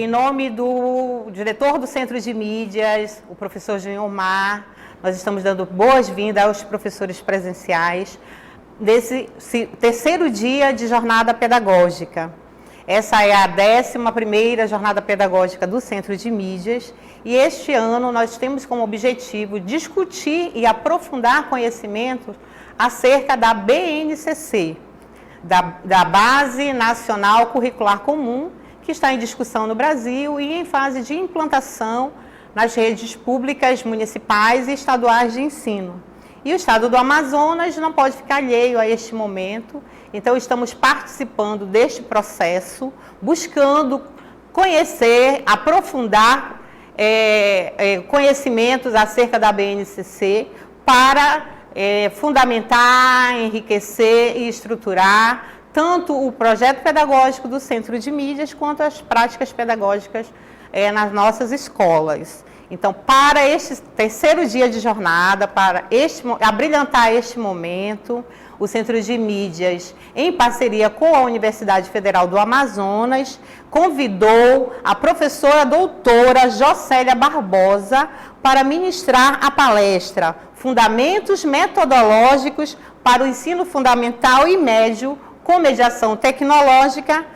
Em nome do diretor do Centro de Mídias, o professor Gilmar, nós estamos dando boas-vindas aos professores presenciais desse terceiro dia de jornada pedagógica. Essa é a 11ª jornada pedagógica do Centro de Mídias e este ano nós temos como objetivo discutir e aprofundar conhecimentos acerca da BNCC, da Base Nacional Curricular Comum, que está em discussão no Brasil e em fase de implantação nas redes públicas, municipais e estaduais de ensino. E o Estado do Amazonas não pode ficar alheio a este momento, então estamos participando deste processo, buscando conhecer, aprofundar conhecimentos acerca da BNCC para fundamentar, enriquecer e estruturar tanto o projeto pedagógico do Centro de Mídias quanto as práticas pedagógicas nas nossas escolas. Então, para este terceiro dia de jornada, para abrilhantar este momento, o Centro de Mídias, em parceria com a Universidade Federal do Amazonas, convidou a professora doutora Jocélia Barbosa para ministrar a palestra Fundamentos Metodológicos para o Ensino Fundamental e Médio com Mediação Tecnológica,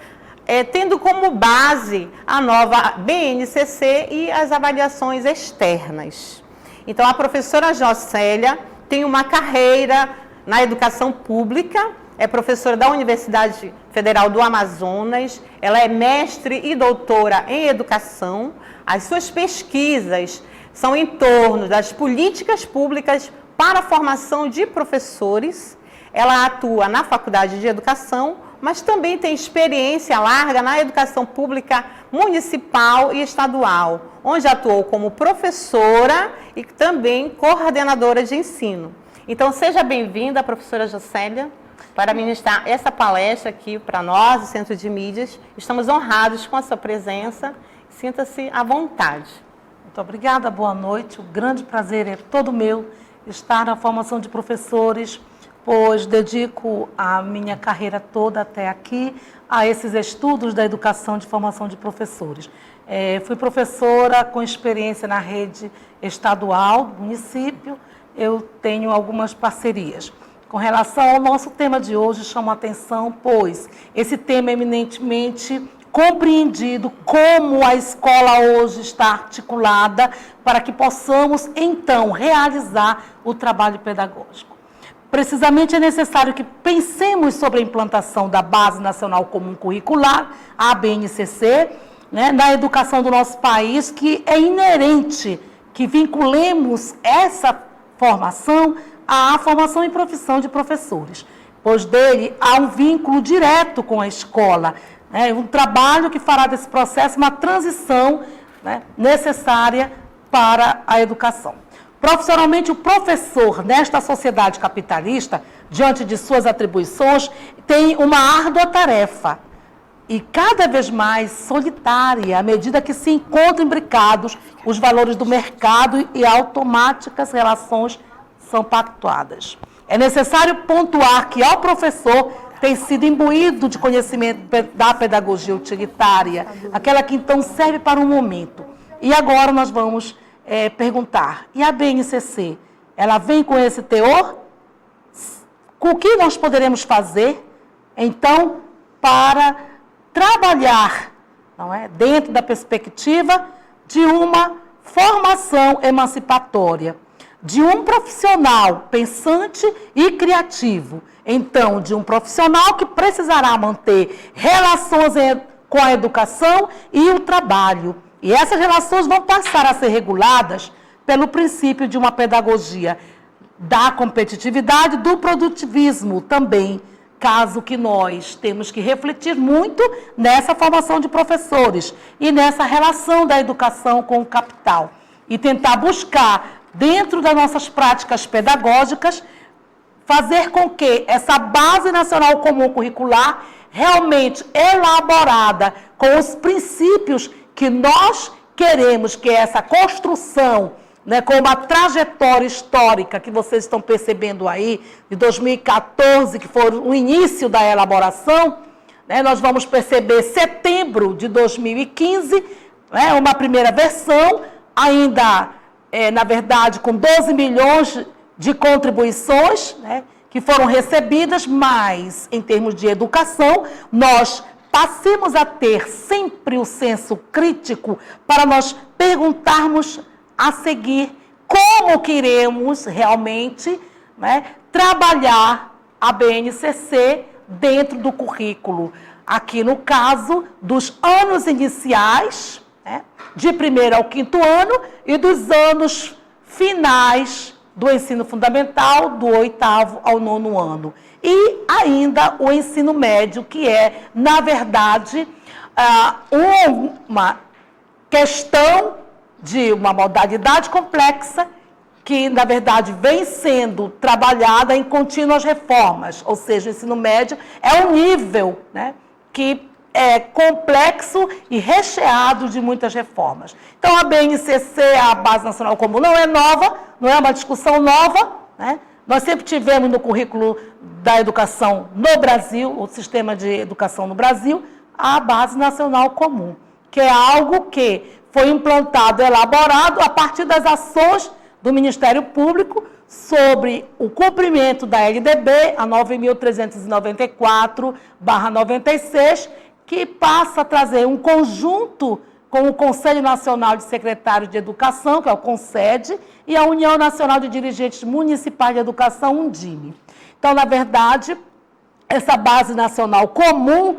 tendo como base a nova BNCC e as avaliações externas. Então, a professora Jocélia tem uma carreira na educação pública, é professora da Universidade Federal do Amazonas, ela é mestre e doutora em educação. As suas pesquisas são em torno das políticas públicas para a formação de professores. Ela atua na Faculdade de Educação, mas também tem experiência larga na educação pública municipal e estadual, onde atuou como professora e também coordenadora de ensino. Então, seja bem-vinda, professora Jocélia, para ministrar essa palestra aqui para nós, do Centro de Mídias. Estamos honrados com a sua presença. Sinta-se à vontade. Muito obrigada, boa noite. O grande prazer é todo meu estar na formação de professores, pois dedico a minha carreira toda até aqui a esses estudos da educação de formação de professores. Fui professora com experiência na rede estadual do município, eu tenho algumas parcerias. Com relação ao nosso tema de hoje, chamo a atenção, pois esse tema é eminentemente compreendido como a escola hoje está articulada para que possamos, então, realizar o trabalho pedagógico. Precisamente é necessário que pensemos sobre a implantação da Base Nacional Comum Curricular, a BNCC, na educação do nosso país, que é inerente que vinculemos essa formação à formação e profissão de professores, pois dele há um vínculo direto com a escola, um trabalho que fará desse processo uma transição necessária para a educação. Profissionalmente, o professor, nesta sociedade capitalista, diante de suas atribuições, tem uma árdua tarefa e cada vez mais solitária, à medida que se encontram imbricados os valores do mercado e automáticas relações são pactuadas. É necessário pontuar que ao professor tem sido imbuído de conhecimento da pedagogia utilitária, aquela que então serve para um momento. E agora nós vamos perguntar, e a BNCC, ela vem com esse teor? O que nós poderemos fazer, então, para trabalhar, dentro da perspectiva de uma formação emancipatória, de um profissional pensante e criativo, então, de um profissional que precisará manter relações com a educação e o trabalho. E essas relações vão passar a ser reguladas pelo princípio de uma pedagogia da competitividade, do produtivismo também, caso que nós temos que refletir muito nessa formação de professores e nessa relação da educação com o capital. E tentar buscar, dentro das nossas práticas pedagógicas, fazer com que essa Base Nacional Comum Curricular, realmente elaborada com os princípios que nós queremos, que é essa construção, com uma trajetória histórica que vocês estão percebendo aí, de 2014, que foi o início da elaboração, né, nós vamos perceber setembro de 2015, né, uma primeira versão, ainda, na verdade, com 12 milhões de contribuições, né, que foram recebidas, mas, em termos de educação, nós passemos a ter sempre o senso crítico para nós perguntarmos a seguir como queremos realmente, né, trabalhar a BNCC dentro do currículo. Aqui no caso dos anos iniciais, né, de 1º ao 5º ano, e dos anos finais do ensino fundamental, do 8º ao 9º ano. E ainda o ensino médio, que é, na verdade, uma questão de uma modalidade complexa que, na verdade, vem sendo trabalhada em contínuas reformas. Ou seja, o ensino médio é um nível, né, que é complexo e recheado de muitas reformas. Então, a BNCC, a Base Nacional Comum, não é nova, não é uma discussão nova, né? Nós sempre tivemos no currículo da educação no Brasil, o sistema de educação no Brasil, a Base Nacional Comum, que é algo que foi implantado, elaborado a partir das ações do Ministério Público sobre o cumprimento da LDB, a 9.394/96, que passa a trazer um conjunto com o Conselho Nacional de Secretários de Educação, que é o CONSED, e a União Nacional de Dirigentes Municipais de Educação, UNDIME. Então, na verdade, essa Base Nacional Comum,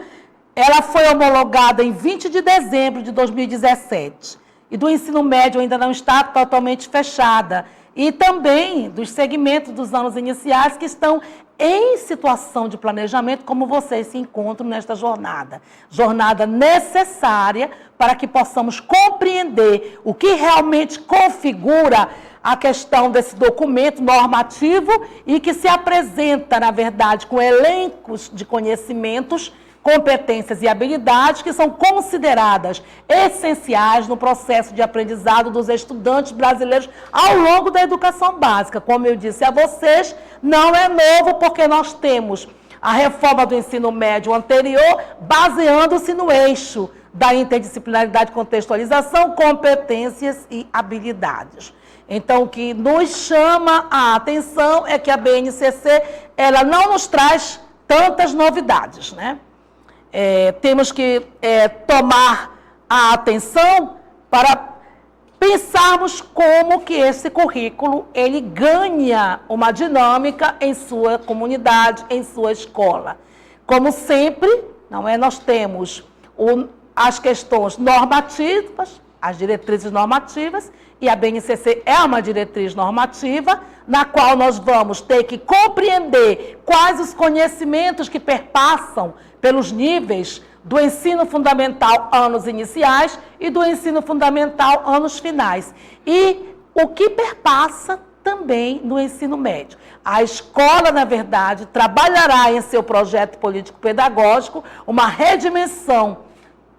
ela foi homologada em 20 de dezembro de 2017. E do ensino médio ainda não está totalmente fechada. E também dos segmentos dos anos iniciais que estão em situação de planejamento, como vocês se encontram nesta jornada. Jornada necessária para que possamos compreender o que realmente configura a questão desse documento normativo e que se apresenta, na verdade, com elencos de conhecimentos, competências e habilidades que são consideradas essenciais no processo de aprendizado dos estudantes brasileiros ao longo da educação básica. Como eu disse a vocês, não é novo porque nós temos a reforma do ensino médio anterior baseando-se no eixo da interdisciplinaridade, contextualização, competências e habilidades. Então, o que nos chama a atenção é que a BNCC ela não nos traz tantas novidades, né? Temos que tomar a atenção para pensarmos como que esse currículo ele ganha uma dinâmica em sua comunidade, em sua escola. Como sempre, não é? Nós temos as questões normativas, as diretrizes normativas, e a BNCC é uma diretriz normativa, na qual nós vamos ter que compreender quais os conhecimentos que perpassam pelos níveis do ensino fundamental anos iniciais e do ensino fundamental anos finais. E o que perpassa também no ensino médio. A escola, na verdade, trabalhará em seu projeto político-pedagógico uma redimensão,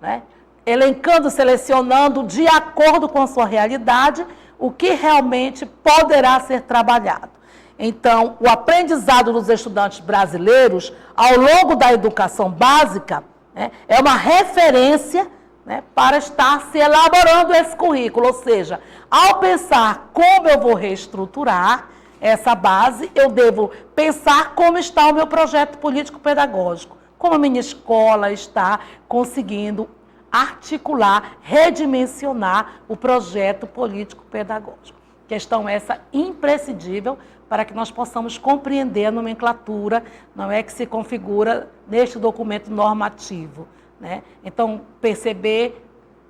né? Elencando, selecionando, de acordo com a sua realidade, o que realmente poderá ser trabalhado. Então, o aprendizado dos estudantes brasileiros, ao longo da educação básica, né, é uma referência, né, para estar se elaborando esse currículo. Ou seja, ao pensar como eu vou reestruturar essa base, eu devo pensar como está o meu projeto político-pedagógico, como a minha escola está conseguindo articular, redimensionar o projeto político-pedagógico. Questão essa imprescindível para que nós possamos compreender a nomenclatura, não é que se configura neste documento normativo, né? Então, perceber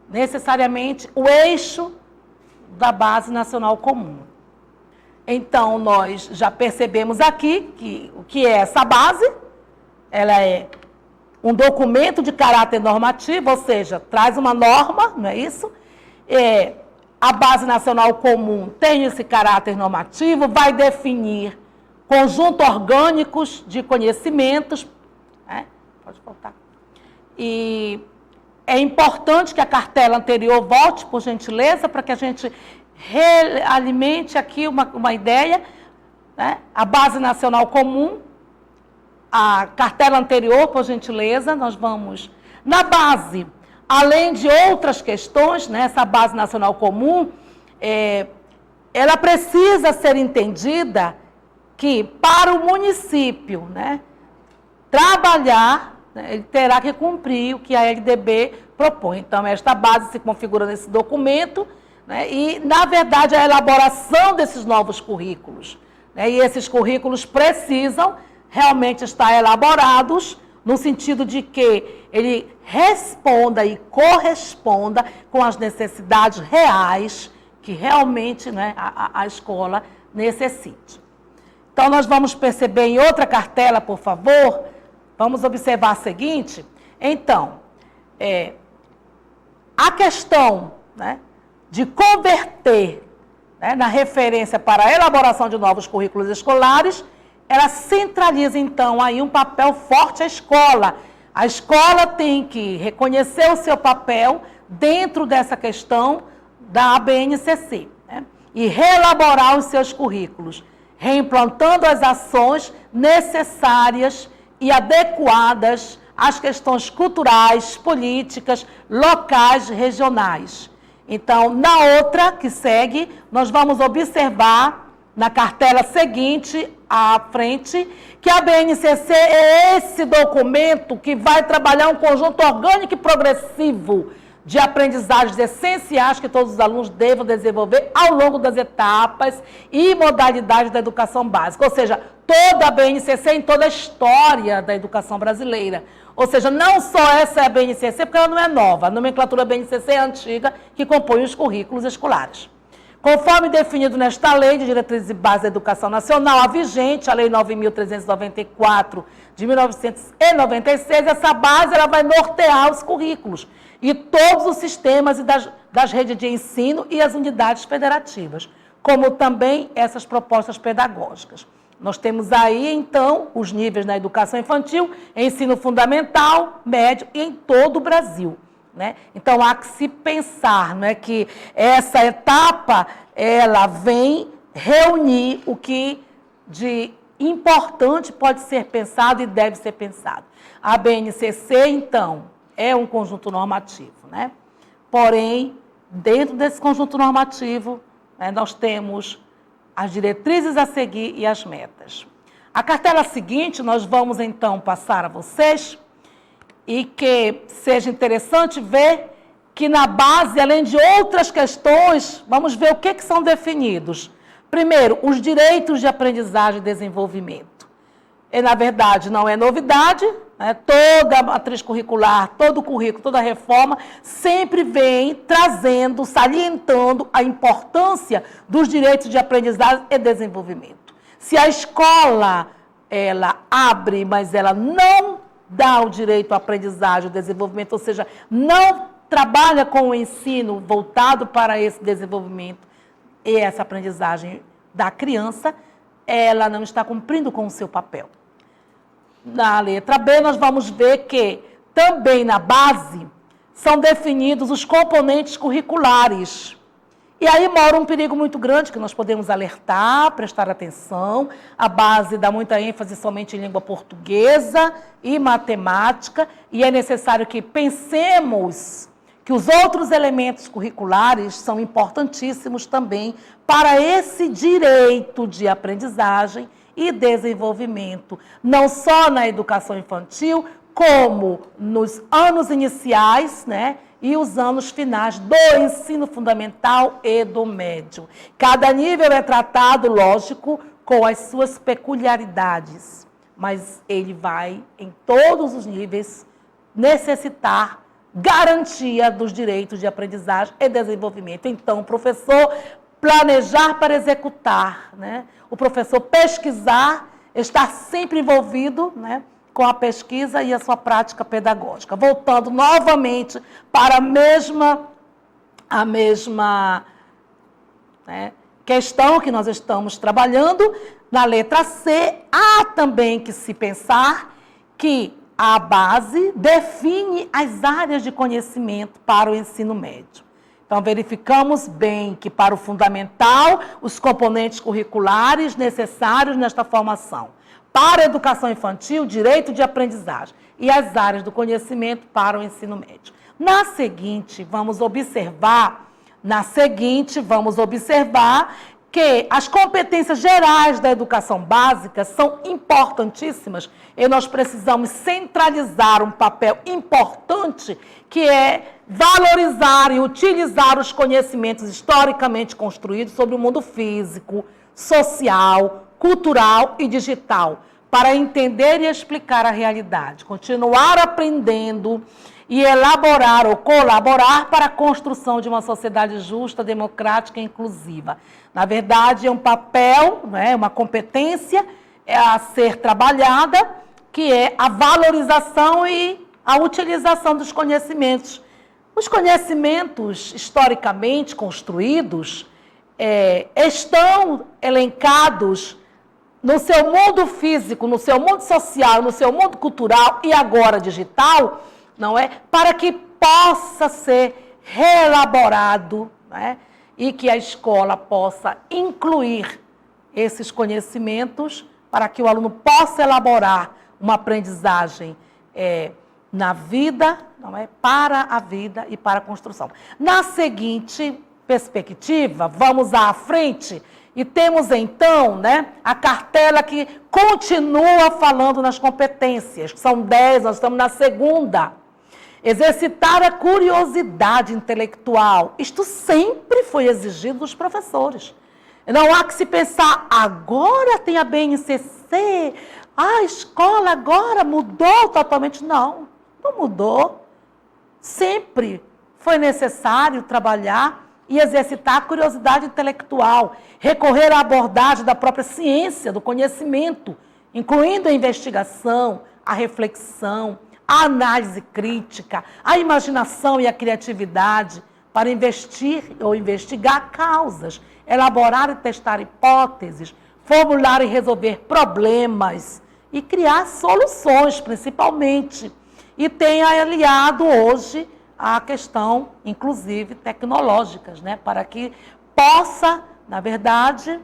necessariamente o eixo da Base Nacional Comum. Então, nós já percebemos aqui que o que é essa base, ela é um documento de caráter normativo, ou seja, traz uma norma, não é isso? A Base Nacional Comum tem esse caráter normativo, vai definir conjunto orgânicos de conhecimentos, né? Pode voltar. E é importante que a cartela anterior volte, por gentileza, para que a gente realimente aqui uma ideia, né? A Base Nacional Comum, a cartela anterior, por gentileza, nós vamos... Na base, além de outras questões, né, essa base nacional comum, ela precisa ser entendida que, para o município, né, trabalhar, né, ele terá que cumprir o que a LDB propõe. Então, esta base se configura nesse documento, né, e, na verdade, a elaboração desses novos currículos, né, e esses currículos precisam realmente estar elaborados no sentido de que ele responda e corresponda com as necessidades reais que realmente, né, a escola necessite. Então, nós vamos perceber em outra cartela, por favor, vamos observar a seguinte. Então, a questão, né, de converter, né, na referência para a elaboração de novos currículos escolares, ela centraliza, então, aí um papel forte à escola. A escola tem que reconhecer o seu papel dentro dessa questão da ABNCC, né, e reelaborar os seus currículos, reimplantando as ações necessárias e adequadas às questões culturais, políticas, locais, regionais. Então, na outra que segue, nós vamos observar na cartela seguinte, à frente, que a BNCC é esse documento que vai trabalhar um conjunto orgânico e progressivo de aprendizagens essenciais que todos os alunos devam desenvolver ao longo das etapas e modalidades da educação básica. Ou seja, toda a BNCC em toda a história da educação brasileira. Ou seja, não só essa é a BNCC, porque ela não é nova. A nomenclatura BNCC é antiga, que compõe os currículos escolares. Conforme definido nesta Lei de Diretrizes e Bases da Educação Nacional, a vigente, a Lei 9.394 de 1996, essa base ela vai nortear os currículos e todos os sistemas das redes de ensino e as unidades federativas, como também essas propostas pedagógicas. Nós temos aí, então, os níveis na educação infantil, ensino fundamental, médio e em todo o Brasil. Né? Então, há que se pensar, né, que essa etapa ela vem reunir o que de importante pode ser pensado e deve ser pensado. A BNCC, então, é um conjunto normativo. Né? Porém, dentro desse conjunto normativo, né, nós temos as diretrizes a seguir e as metas. A cartela seguinte, nós vamos, então, passar a vocês... E que seja interessante ver que na base, além de outras questões, vamos ver o que são definidos. Primeiro, os direitos de aprendizagem e desenvolvimento. E, na verdade, não é novidade, né? Toda a matriz curricular, todo o currículo, toda a reforma, sempre vem trazendo, salientando a importância dos direitos de aprendizagem e desenvolvimento. Se a escola, ela abre, mas ela não dá o direito à aprendizagem, ao desenvolvimento, ou seja, não trabalha com o ensino voltado para esse desenvolvimento e essa aprendizagem da criança, ela não está cumprindo com o seu papel. Na letra B, nós vamos ver que também na base são definidos os componentes curriculares. E aí mora um perigo muito grande que nós podemos alertar, prestar atenção. A base dá muita ênfase somente em língua portuguesa e matemática, e é necessário que pensemos que os outros elementos curriculares são importantíssimos também para esse direito de aprendizagem e desenvolvimento, não só na educação infantil, como nos anos iniciais, né? E os anos finais do ensino fundamental e do médio. Cada nível é tratado, lógico, com as suas peculiaridades, mas ele vai, em todos os níveis, necessitar garantia dos direitos de aprendizagem e desenvolvimento. Então, o professor planejar para executar, né? O professor pesquisar, estar sempre envolvido, né, com a pesquisa e a sua prática pedagógica. Voltando novamente para a mesma né, questão que nós estamos trabalhando, na letra C, há também que se pensar que a base define as áreas de conhecimento para o ensino médio. Então, verificamos bem que para o fundamental, os componentes curriculares necessários nesta formação. Para a educação infantil, direito de aprendizagem e as áreas do conhecimento para o ensino médio. Na seguinte, vamos observar que as competências gerais da educação básica são importantíssimas e nós precisamos centralizar um papel importante que é valorizar e utilizar os conhecimentos historicamente construídos sobre o mundo físico, social, cultural e digital, para entender e explicar a realidade, continuar aprendendo e elaborar ou colaborar para a construção de uma sociedade justa, democrática e inclusiva. Na verdade, é um papel, uma competência a ser trabalhada, que é a valorização e a utilização dos conhecimentos. Os conhecimentos historicamente construídos estão elencados no seu mundo físico, no seu mundo social, no seu mundo cultural e agora digital, não é? Para que possa ser reelaborado, e que a escola possa incluir esses conhecimentos para que o aluno possa elaborar uma aprendizagem na vida, não é? Para a vida e para a construção. Na seguinte perspectiva, vamos à frente e temos então, a cartela que continua falando nas competências, que são 10, nós estamos na segunda. Exercitar a curiosidade intelectual. Isto sempre foi exigido dos professores. Não há que se pensar, agora tem a BNCC, a escola agora mudou totalmente. Não mudou. Sempre foi necessário trabalhar e exercitar a curiosidade intelectual, recorrer à abordagem da própria ciência, do conhecimento, incluindo a investigação, a reflexão, a análise crítica, a imaginação e a criatividade para investir ou investigar causas, elaborar e testar hipóteses, formular e resolver problemas e criar soluções, principalmente. E tem aliado hoje a questão, inclusive, tecnológicas, para que possa, na verdade,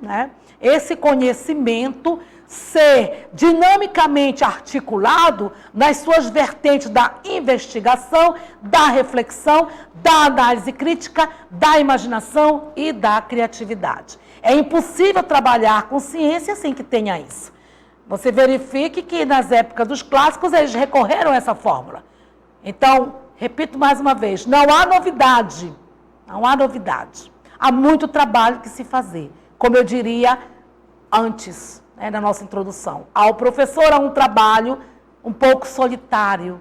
esse conhecimento ser dinamicamente articulado nas suas vertentes da investigação, da reflexão, da análise crítica, da imaginação e da criatividade. É impossível trabalhar com ciência sem que tenha isso. Você verifique que nas épocas dos clássicos eles recorreram a essa fórmula. Então, repito mais uma vez, não há novidade. Há muito trabalho que se fazer. Como eu diria antes, na nossa introdução. Ao professor há um trabalho um pouco solitário,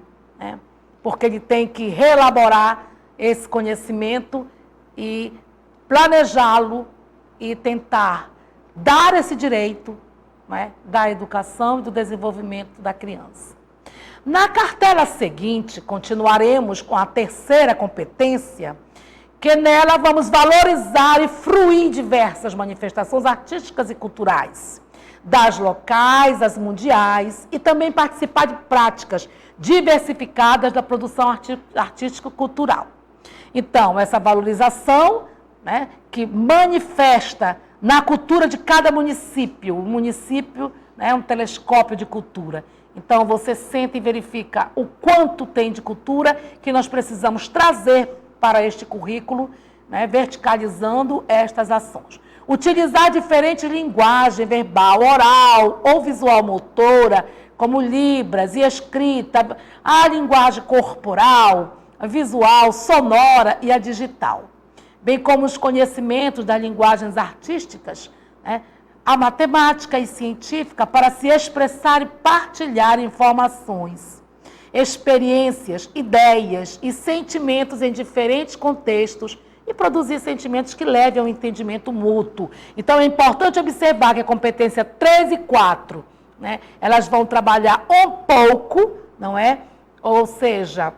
porque ele tem que reelaborar esse conhecimento e planejá-lo e tentar dar esse direito da educação e do desenvolvimento da criança. Na cartela seguinte, continuaremos com a terceira competência, que nela vamos valorizar e fruir diversas manifestações artísticas e culturais, das locais às mundiais, e também participar de práticas diversificadas da produção artístico-cultural. Então, essa valorização, que manifesta na cultura de cada município. O município é um telescópio de cultura. Então, você sente e verifica o quanto tem de cultura que nós precisamos trazer para este currículo, verticalizando estas ações. Utilizar diferentes linguagens verbal, oral ou visual motora, como libras e escrita, a linguagem corporal, a visual, sonora e a digital. Bem como os conhecimentos das linguagens artísticas, a matemática e científica para se expressar e partilhar informações, experiências, ideias e sentimentos em diferentes contextos e produzir sentimentos que levem ao entendimento mútuo. Então, é importante observar que a competência 3 e 4, elas vão trabalhar um pouco, não é? Ou seja,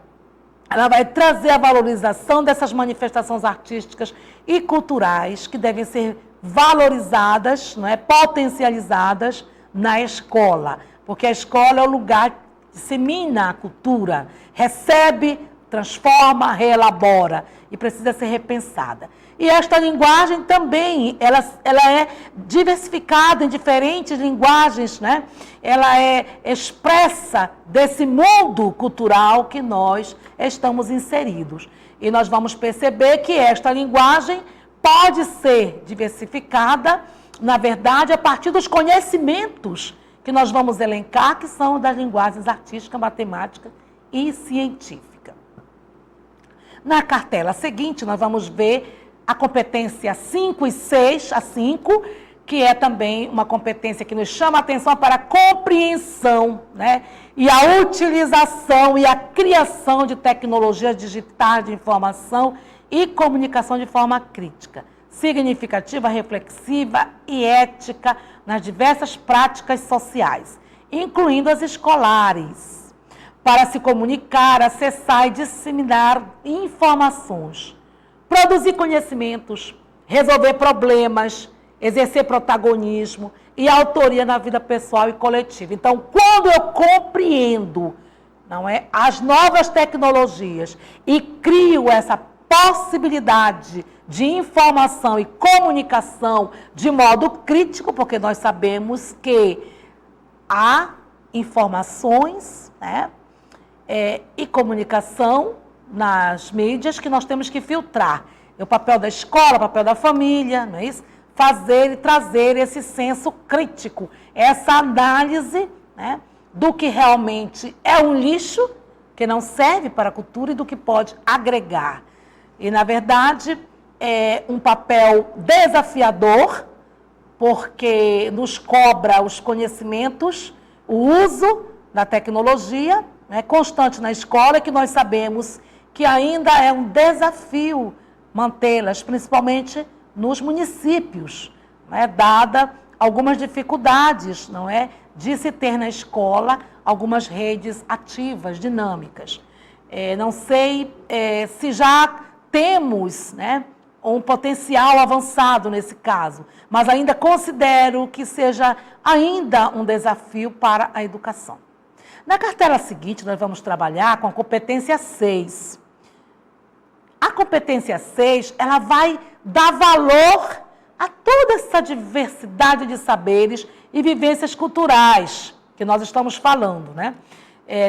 ela vai trazer a valorização dessas manifestações artísticas e culturais que devem ser valorizadas, potencializadas na escola. Porque a escola é o lugar que dissemina a cultura, recebe transforma, reelabora e precisa ser repensada. E esta linguagem também, ela é diversificada em diferentes linguagens, né? Ela é expressa desse mundo cultural que nós estamos inseridos. E nós vamos perceber que esta linguagem pode ser diversificada, na verdade, a partir dos conhecimentos que nós vamos elencar, que são das linguagens artística, matemática e científica. Na cartela seguinte, nós vamos ver a competência 5 e 6, a 5, que é também uma competência que nos chama a atenção para a compreensão, né? E a utilização e a criação de tecnologias digitais de informação e comunicação de forma crítica, significativa, reflexiva e ética nas diversas práticas sociais, incluindo as escolares, para se comunicar, acessar e disseminar informações, produzir conhecimentos, resolver problemas, exercer protagonismo e autoria na vida pessoal e coletiva. Então, quando eu compreendo, não é, as novas tecnologias e crio essa possibilidade de informação e comunicação de modo crítico, porque nós sabemos que há informações, né, e comunicação nas mídias que nós temos que filtrar. É o papel da escola, o papel da família, não é isso? Fazer e trazer esse senso crítico, essa análise, né, do que realmente é um lixo, que não serve para a cultura, e do que pode agregar. E, na verdade, é um papel desafiador, porque nos cobra os conhecimentos, o uso da tecnologia, né, constante na escola, que nós sabemos que ainda é um desafio mantê-las, principalmente nos municípios, né, dada algumas dificuldades, não é, de se ter na escola algumas redes ativas, dinâmicas. Não sei se já temos, né, um potencial avançado nesse caso, mas ainda considero que seja ainda um desafio para a educação. Na cartela seguinte, nós vamos trabalhar com a competência 6. A competência 6, ela vai dar valor a toda essa diversidade de saberes e vivências culturais que nós estamos falando, né?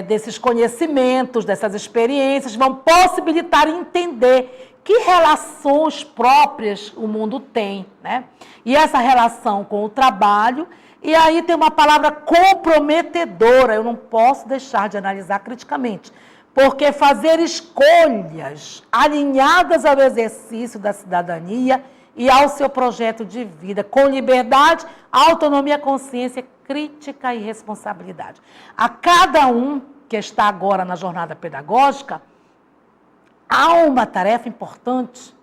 Desses conhecimentos, dessas experiências, vão possibilitar entender que relações próprias o mundo tem, né? E essa relação com o trabalho, e aí tem uma palavra comprometedora, eu não posso deixar de analisar criticamente, porque fazer escolhas alinhadas ao exercício da cidadania e ao seu projeto de vida, com liberdade, autonomia, consciência, crítica e responsabilidade. A cada um que está agora na jornada pedagógica, há uma tarefa importante,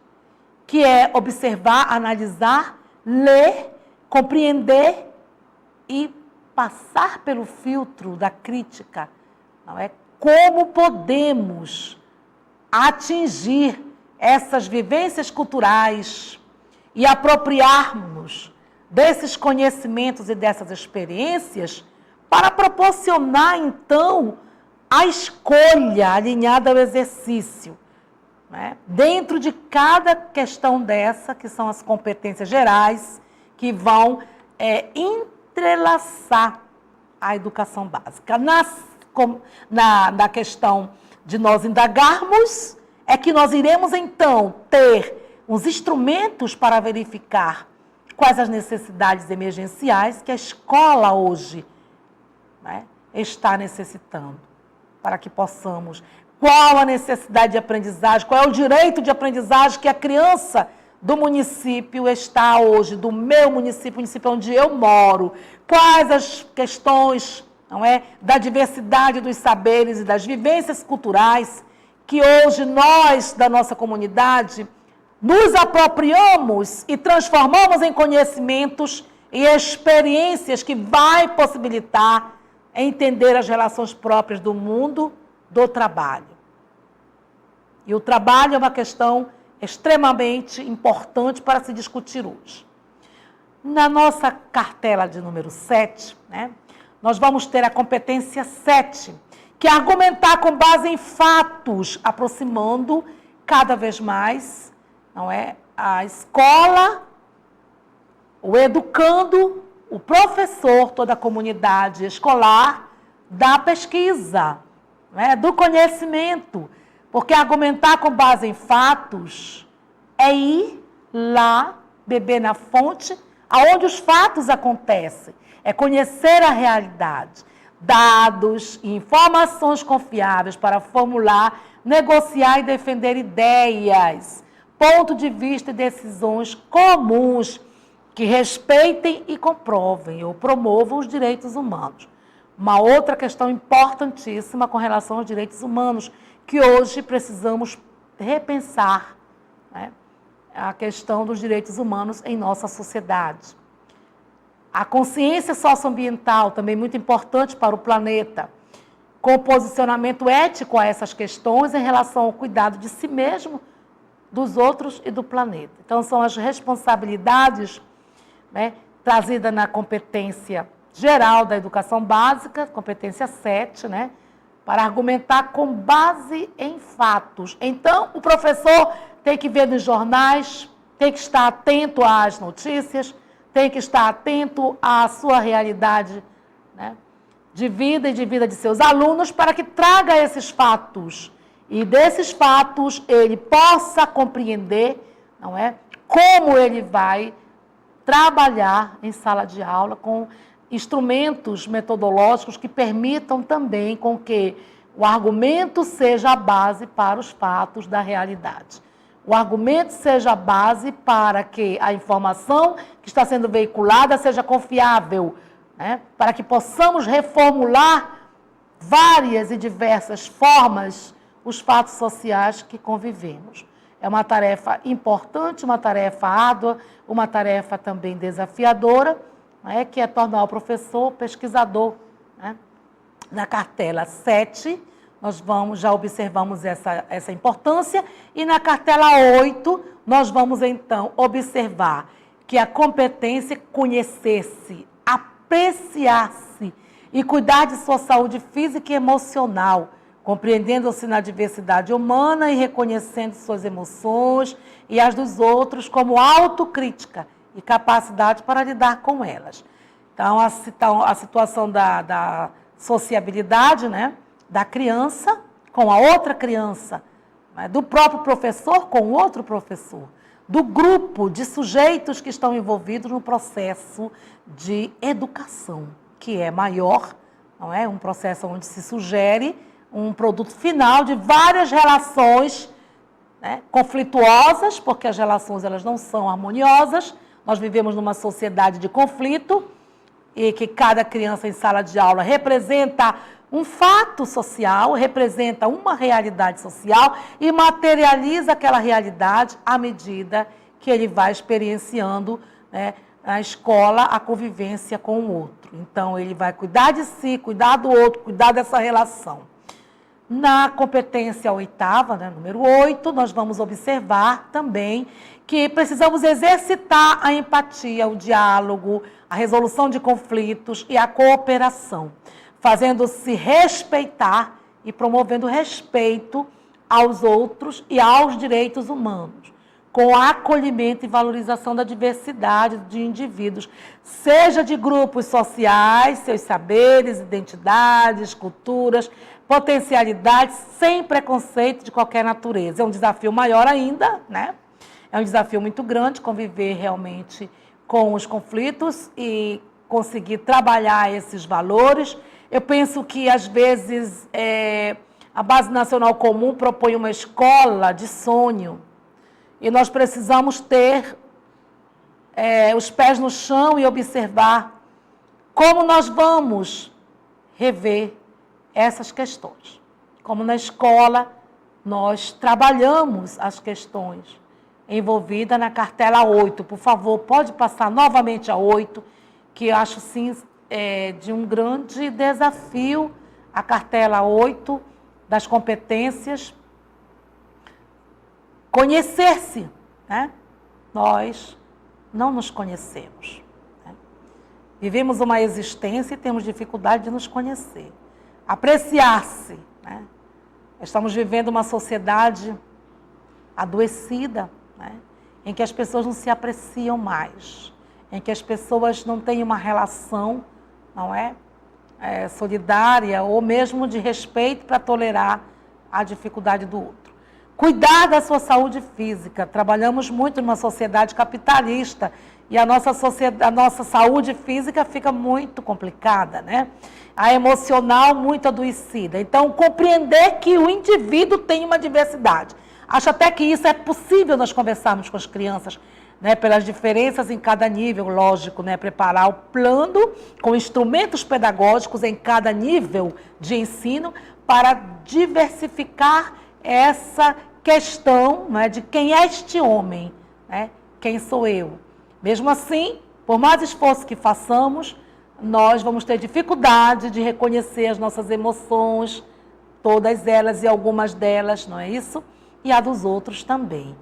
que é observar, analisar, ler, compreender e passar pelo filtro da crítica, não é? Como podemos atingir essas vivências culturais e apropriarmos desses conhecimentos e dessas experiências para proporcionar, então, a escolha alinhada ao exercício, né? Dentro de cada questão dessa, que são as competências gerais, que vão entrelaçar a educação básica. Na questão de nós indagarmos, é que nós iremos, então, ter uns instrumentos para verificar quais as necessidades emergenciais que a escola hoje, né, está necessitando, para que possamos... Qual a necessidade de aprendizagem, qual é o direito de aprendizagem que a criança do município está hoje, do meu município, município onde eu moro, quais as questões, não é, da diversidade dos saberes e das vivências culturais que hoje nós, da nossa comunidade, nos apropriamos e transformamos em conhecimentos e experiências que vai possibilitar entender as relações próprias do mundo, do trabalho. E o trabalho é uma questão extremamente importante para se discutir hoje. Na nossa cartela de número 7, né, nós vamos ter a competência 7, que é argumentar com base em fatos, aproximando cada vez mais, não é, a escola, o educando, o professor, toda a comunidade escolar, da pesquisa, não é, do conhecimento. Porque argumentar com base em fatos é ir lá, beber na fonte, aonde os fatos acontecem. É conhecer a realidade. Dados e informações confiáveis para formular, negociar e defender ideias, ponto de vista e decisões comuns que respeitem e comprovem ou promovam os direitos humanos. Uma outra questão importantíssima com relação aos direitos humanos, que hoje precisamos repensar, né, a questão dos direitos humanos em nossa sociedade. A consciência socioambiental, também muito importante para o planeta, com posicionamento ético a essas questões em relação ao cuidado de si mesmo, dos outros e do planeta. Então, são as responsabilidades, né, trazidas na competência geral da educação básica, competência 7, né, para argumentar com base em fatos. Então, o professor tem que ver nos jornais, tem que estar atento às notícias, tem que estar atento à sua realidade, né, de vida e de vida de seus alunos, para que traga esses fatos. E desses fatos ele possa compreender, não é, como ele vai trabalhar em sala de aula com instrumentos metodológicos que permitam também com que o argumento seja a base para os fatos da realidade. O argumento seja a base para que a informação que está sendo veiculada seja confiável, né? Para que possamos reformular várias e diversas formas os fatos sociais que convivemos. É uma tarefa importante, uma tarefa árdua, uma tarefa também desafiadora, né? Que é tornar o professor pesquisador, né? Na cartela 7, nós já observamos essa importância, e na cartela 8, nós vamos então observar que a competência é conhecer-se, apreciar-se e cuidar de sua saúde física e emocional, compreendendo-se na diversidade humana e reconhecendo suas emoções e as dos outros como autocrítica e capacidade para lidar com elas. Então, a situação da sociabilidade, né, da criança com a outra criança, né, do próprio professor com o outro professor, do grupo de sujeitos que estão envolvidos no processo de educação, que é maior, não é? Um processo onde se sugere um produto final de várias relações, né, conflituosas, porque as relações elas não são harmoniosas. Nós vivemos numa sociedade de conflito e que cada criança em sala de aula representa um fato social, representa uma realidade social e materializa aquela realidade à medida que ele vai experienciando, né, na escola a convivência com o outro. Então, ele vai cuidar de si, cuidar do outro, cuidar dessa relação. Na competência 8ª, né, número 8, nós vamos observar também que precisamos exercitar a empatia, o diálogo, a resolução de conflitos e a cooperação, fazendo-se respeitar e promovendo respeito aos outros e aos direitos humanos, com acolhimento e valorização da diversidade de indivíduos, seja de grupos sociais, seus saberes, identidades, culturas, potencialidades, sem preconceito de qualquer natureza. É um desafio maior ainda, né? É um desafio muito grande conviver realmente com os conflitos e conseguir trabalhar esses valores. Eu penso que, às vezes, a Base Nacional Comum propõe uma escola de sonho e nós precisamos ter os pés no chão e observar como nós vamos rever essas questões. Como na escola nós trabalhamos as questões envolvidas na cartela 8. Por favor, pode passar novamente a 8, que eu acho, sim, de um grande desafio, a cartela 8 das competências. Conhecer-se, né? Nós não nos conhecemos, né? Vivemos uma existência e temos dificuldade de nos conhecer. apreciar-se, né? Estamos vivendo uma sociedade adoecida, né? Em que as pessoas não se apreciam mais, em que as pessoas não têm uma relação, não é, solidária ou mesmo de respeito para tolerar a dificuldade do outro. Cuidar da sua saúde física. Trabalhamos muito numa sociedade capitalista e a nossa saúde física fica muito complicada, né? A emocional muito adoecida. Então, compreender que o indivíduo tem uma diversidade. Acho até que isso é possível nós conversarmos com as crianças, né, pelas diferenças em cada nível, lógico, né, preparar o plano com instrumentos pedagógicos em cada nível de ensino para diversificar essa questão, né, de quem é este homem, né, quem sou eu. Mesmo assim, por mais esforço que façamos, nós vamos ter dificuldade de reconhecer as nossas emoções, todas elas e algumas delas, não é isso? E a dos outros também.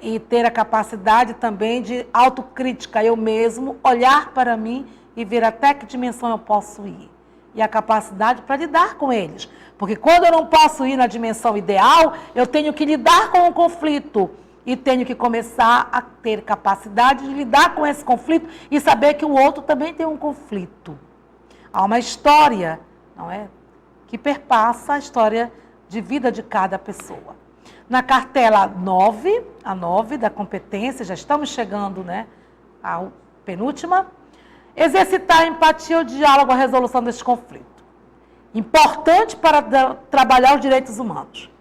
E ter a capacidade também de autocrítica, eu mesmo, olhar para mim e ver até que dimensão eu posso ir. E a capacidade para lidar com eles. Porque quando eu não posso ir na dimensão ideal, eu tenho que lidar com o conflito. E tenho que começar a ter capacidade de lidar com esse conflito e saber que o outro também tem um conflito. Há uma história, não é, que perpassa a história de vida de cada pessoa. Na cartela 9, a 9 da competência, já estamos chegando, né, à penúltima, exercitar a empatia, o diálogo, a resolução desse conflito. Importante para trabalhar os direitos humanos.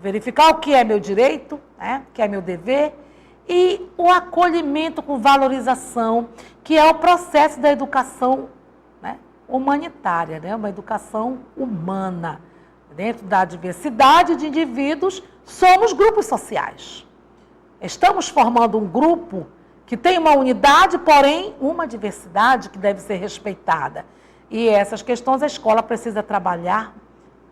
Verificar o que é meu direito, né, o que é meu dever, e o acolhimento com valorização, que é o processo da educação, né, humanitária, né, uma educação humana. Dentro da diversidade de indivíduos, somos grupos sociais. Estamos formando um grupo que tem uma unidade, porém uma diversidade que deve ser respeitada. E essas questões a escola precisa trabalhar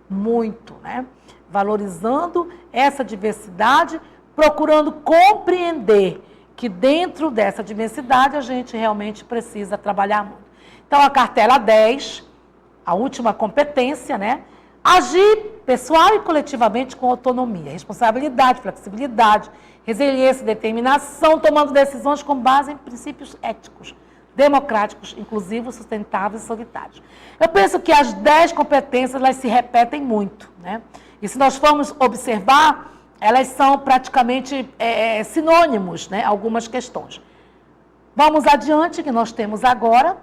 muito, né? Valorizando essa diversidade, procurando compreender que dentro dessa diversidade a gente realmente precisa trabalhar muito. Então, a cartela 10, a última competência, né? Agir pessoal e coletivamente com autonomia, responsabilidade, flexibilidade, resiliência, determinação, tomando decisões com base em princípios éticos, democráticos, inclusivos, sustentáveis e solidários. Eu penso que as 10 competências, elas se repetem muito, né? E se nós formos observar, elas são praticamente sinônimos, né? Algumas questões. Vamos adiante, que nós temos agora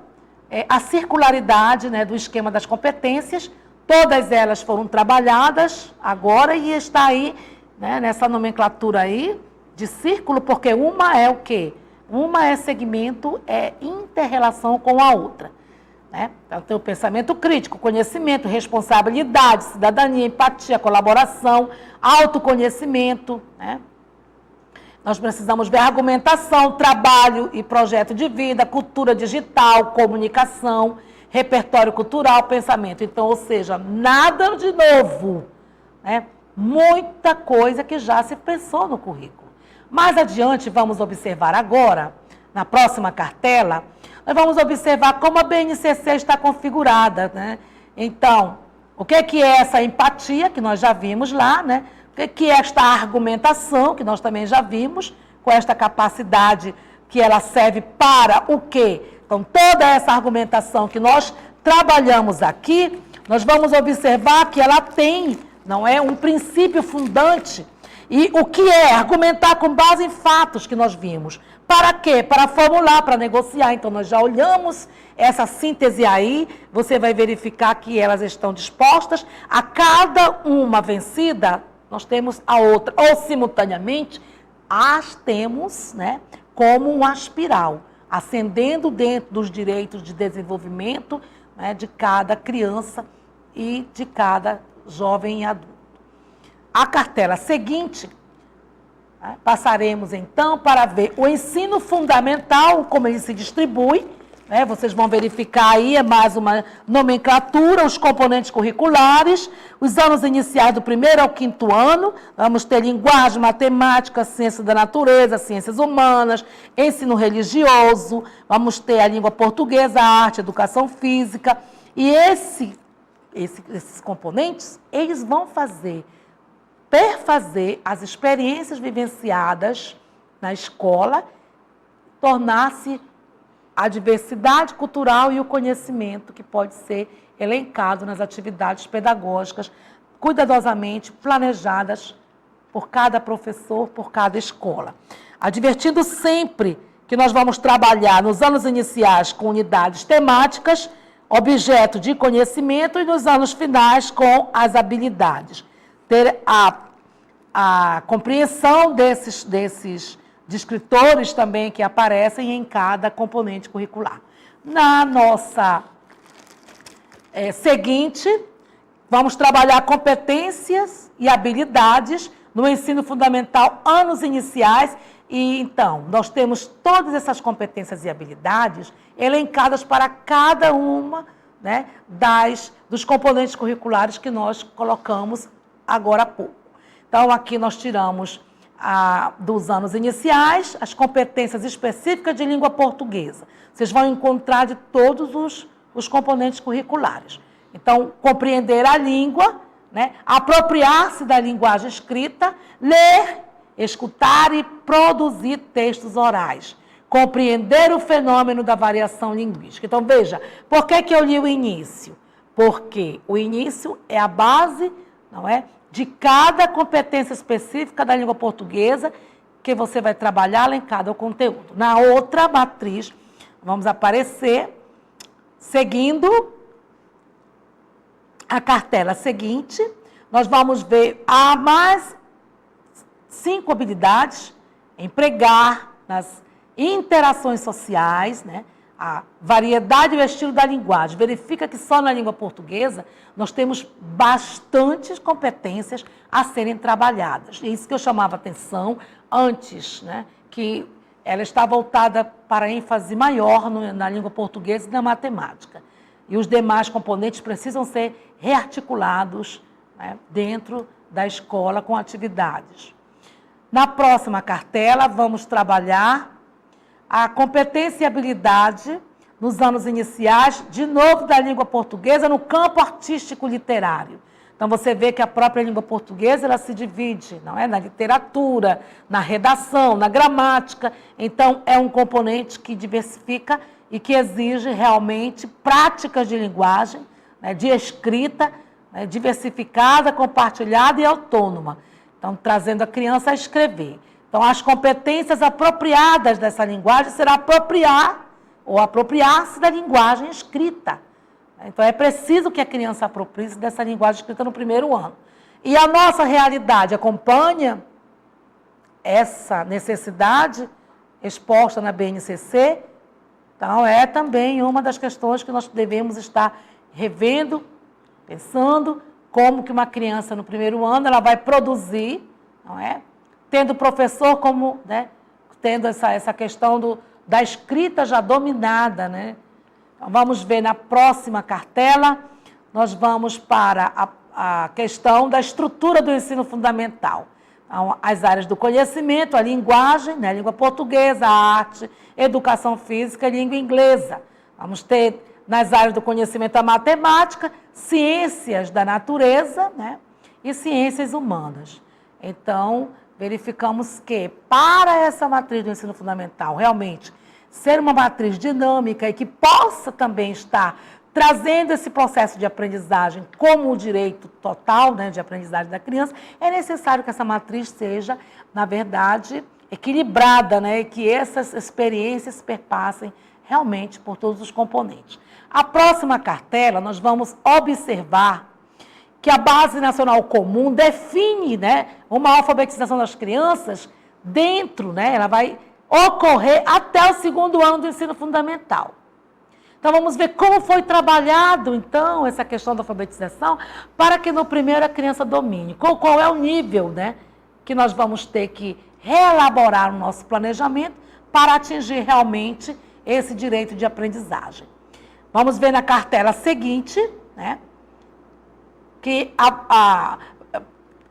a circularidade, né, do esquema das competências. Todas elas foram trabalhadas agora e está aí, né, nessa nomenclatura aí de círculo, porque uma é o quê? Uma é segmento, é inter-relação com a outra. Né? Então, tem o pensamento crítico, conhecimento, responsabilidade, cidadania, empatia, colaboração, autoconhecimento. Né? Nós precisamos ver argumentação, trabalho e projeto de vida, cultura digital, comunicação, repertório cultural, pensamento. Então, ou seja, nada de novo. Né? Muita coisa que já se pensou no currículo. Mais adiante, vamos observar agora, na próxima cartela, nós vamos observar como a BNCC está configurada, né? Então, o que é essa empatia, que nós já vimos lá, né? O que é esta argumentação, que nós também já vimos, com esta capacidade que ela serve para o quê? Então, toda essa argumentação que nós trabalhamos aqui, nós vamos observar que ela tem, não é, um princípio fundante. E o que é? Argumentar com base em fatos que nós vimos. Para quê? Para formular, para negociar. Então, nós já olhamos essa síntese aí, você vai verificar que elas estão dispostas. A cada uma vencida, nós temos a outra. Ou, simultaneamente, as temos, né, como uma espiral, ascendendo dentro dos direitos de desenvolvimento, né, de cada criança e de cada jovem e adulto. A cartela seguinte, né, passaremos então para ver o ensino fundamental, como ele se distribui. Né, vocês vão verificar aí, é mais uma nomenclatura, os componentes curriculares, os anos iniciais do 1º ao 5º ano, vamos ter linguagem, matemática, ciência da natureza, ciências humanas, ensino religioso, vamos ter a língua portuguesa, arte, educação física, e esse esses componentes, eles vão perfazer as experiências vivenciadas na escola, tornar-se a diversidade cultural e o conhecimento que pode ser elencado nas atividades pedagógicas cuidadosamente planejadas por cada professor, por cada escola. Advertindo sempre que nós vamos trabalhar nos anos iniciais com unidades temáticas, objeto de conhecimento, e nos anos finais com as habilidades. Ter a compreensão desses descritores também que aparecem em cada componente curricular. Na nossa seguinte, vamos trabalhar competências e habilidades no ensino fundamental, anos iniciais, e então, nós temos todas essas competências e habilidades elencadas para cada uma, né, dos componentes curriculares que nós colocamos agora há pouco. Então, aqui nós tiramos dos anos iniciais as competências específicas de língua portuguesa. Vocês vão encontrar de todos os componentes curriculares. Então, compreender a língua, né, apropriar-se da linguagem escrita, ler, escutar e produzir textos orais. Compreender o fenômeno da variação linguística. Então, veja, por que eu li o início? Porque o início é a base, não é, de cada competência específica da língua portuguesa que você vai trabalhar elencado ao conteúdo. Na outra matriz, vamos aparecer seguindo a cartela seguinte. Nós vamos ver mais 5 habilidades: empregar nas interações sociais, né? A variedade e o estilo da linguagem. Verifica que só na língua portuguesa nós temos bastantes competências a serem trabalhadas. É isso que eu chamava atenção antes, né? Que ela está voltada para ênfase maior na língua portuguesa e na matemática. E os demais componentes precisam ser rearticulados, né, dentro da escola com atividades. Na próxima cartela, vamos trabalhar a competência e habilidade nos anos iniciais, de novo da língua portuguesa, no campo artístico-literário. Então, você vê que a própria língua portuguesa ela se divide, não é? Na literatura, na redação, na gramática. Então, é um componente que diversifica e que exige realmente práticas de linguagem, né, de escrita, né, diversificada, compartilhada e autônoma. Então, trazendo a criança a escrever. Então, as competências apropriadas dessa linguagem será apropriar-se da linguagem escrita. Então, é preciso que a criança aproprie-se dessa linguagem escrita no primeiro ano. E a nossa realidade acompanha essa necessidade exposta na BNCC. Então, é também uma das questões que nós devemos estar revendo, pensando como que uma criança no primeiro ano ela vai produzir, não é? Tendo o professor como, né, tendo essa questão da escrita já dominada, né? Então, vamos ver na próxima cartela, nós vamos para a questão da estrutura do ensino fundamental. Então, as áreas do conhecimento, a linguagem, né, a língua portuguesa, a arte, educação física e língua inglesa. Vamos ter nas áreas do conhecimento a matemática, ciências da natureza, né, e ciências humanas. Então, verificamos que para essa matriz do ensino fundamental realmente ser uma matriz dinâmica e que possa também estar trazendo esse processo de aprendizagem como o direito total, né, de aprendizagem da criança, é necessário que essa matriz seja, na verdade, equilibrada, né, e que essas experiências perpassem realmente por todos os componentes. A próxima cartela, nós vamos observar que a Base Nacional Comum define, né, uma alfabetização das crianças dentro, né, ela vai ocorrer até o segundo ano do ensino fundamental. Então, vamos ver como foi trabalhado, então, essa questão da alfabetização para que no primeiro a criança domine. Qual é o nível, né, que nós vamos ter que reelaborar o nosso planejamento para atingir realmente esse direito de aprendizagem. Vamos ver na cartela seguinte, né, que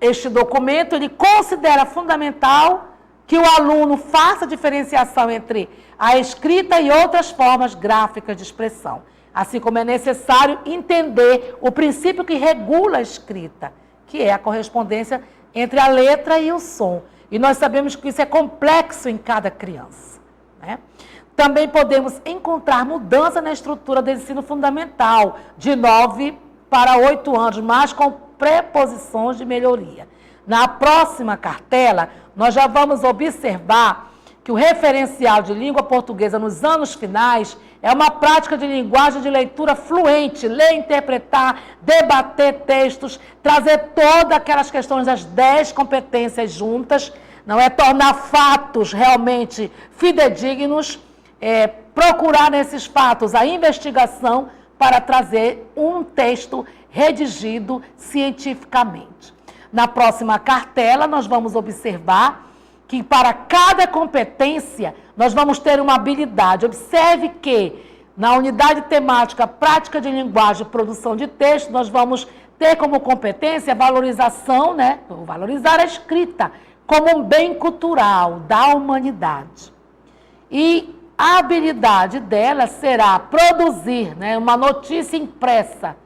este documento ele considera fundamental que o aluno faça diferenciação entre a escrita e outras formas gráficas de expressão. Assim como é necessário entender o princípio que regula a escrita, que é a correspondência entre a letra e o som. E nós sabemos que isso é complexo em cada criança, né? Também podemos encontrar mudança na estrutura do ensino fundamental, de 9 para 8 anos, mas com preposições de melhoria. Na próxima cartela, nós já vamos observar que o referencial de língua portuguesa nos anos finais é uma prática de linguagem de leitura fluente, ler, interpretar, debater textos, trazer todas aquelas questões das 10 competências juntas, não é tornar fatos realmente fidedignos, procurar nesses fatos a investigação para trazer um texto redigido cientificamente. Na próxima cartela, nós vamos observar que para cada competência nós vamos ter uma habilidade. Observe que na unidade temática prática de linguagem e produção de texto, nós vamos ter como competência a valorização, né? Valorizar a escrita como um bem cultural da humanidade. E a habilidade dela será produzir, né, uma notícia impressa,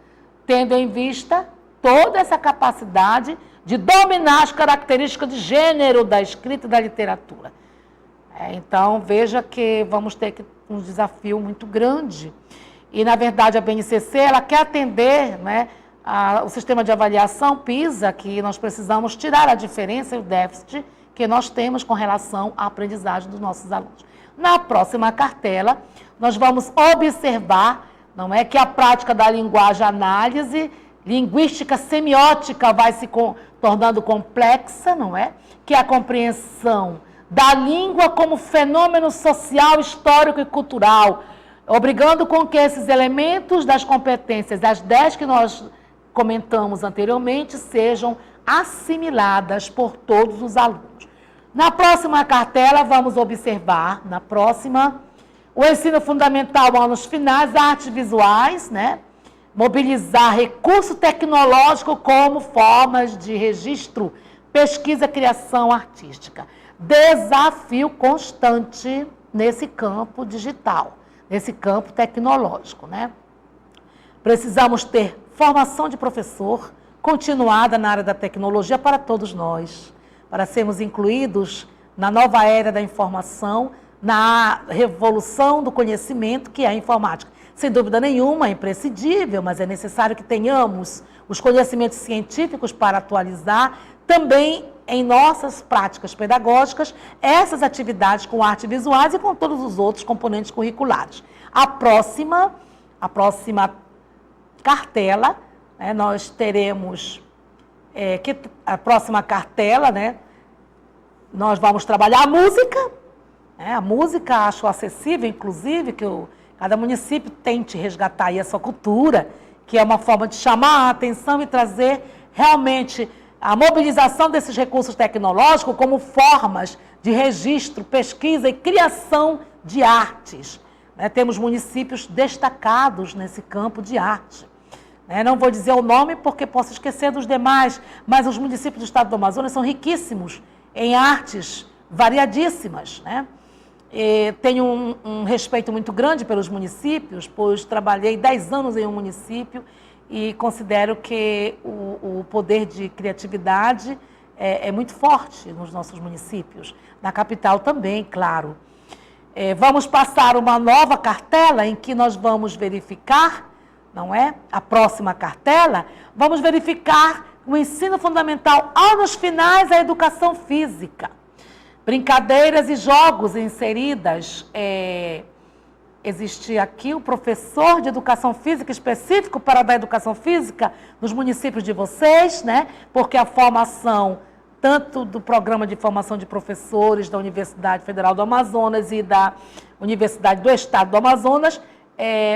tendo em vista toda essa capacidade de dominar as características de gênero da escrita e da literatura. Então, veja que vamos ter um desafio muito grande. E, na verdade, a BNCC ela quer atender, né, o sistema de avaliação PISA, que nós precisamos tirar a diferença e o déficit que nós temos com relação à aprendizagem dos nossos alunos. Na próxima cartela, nós vamos observar, não é, que a prática da linguagem análise, linguística semiótica vai se tornando complexa, não é? Que é a compreensão da língua como fenômeno social, histórico e cultural, obrigando com que esses elementos das competências, as 10 que nós comentamos anteriormente, sejam assimiladas por todos os alunos. Na próxima cartela, vamos observar, o ensino fundamental, anos finais, artes visuais, né? Mobilizar recurso tecnológico como formas de registro, pesquisa, criação artística. Desafio constante nesse campo digital, nesse campo tecnológico, né? Precisamos ter formação de professor continuada na área da tecnologia para todos nós, para sermos incluídos na nova era da informação, na revolução do conhecimento que é a informática. Sem dúvida nenhuma, é imprescindível, mas é necessário que tenhamos os conhecimentos científicos para atualizar também em nossas práticas pedagógicas essas atividades com artes visuais e com todos os outros componentes curriculares. A próxima cartela, né, nós teremos a próxima cartela, né, nós vamos trabalhar a música. A música acho acessível, inclusive, que cada município tente resgatar aí a sua cultura, que é uma forma de chamar a atenção e trazer realmente a mobilização desses recursos tecnológicos como formas de registro, pesquisa e criação de artes. Temos municípios destacados nesse campo de arte. Não vou dizer o nome porque posso esquecer dos demais, mas os municípios do estado do Amazonas são riquíssimos em artes variadíssimas, né? Tenho um respeito muito grande pelos municípios, pois trabalhei 10 anos em um município e considero que o poder de criatividade é muito forte nos nossos municípios. Na capital também, claro. Vamos passar uma nova cartela em que nós vamos verificar, não é? A próxima cartela, vamos verificar o ensino fundamental, anos finais, a educação física. Brincadeiras e jogos inseridas. Existe aqui o professor de educação física específico para dar educação física nos municípios de vocês, né? Porque a formação, tanto do programa de formação de professores da Universidade Federal do Amazonas e da Universidade do Estado do Amazonas,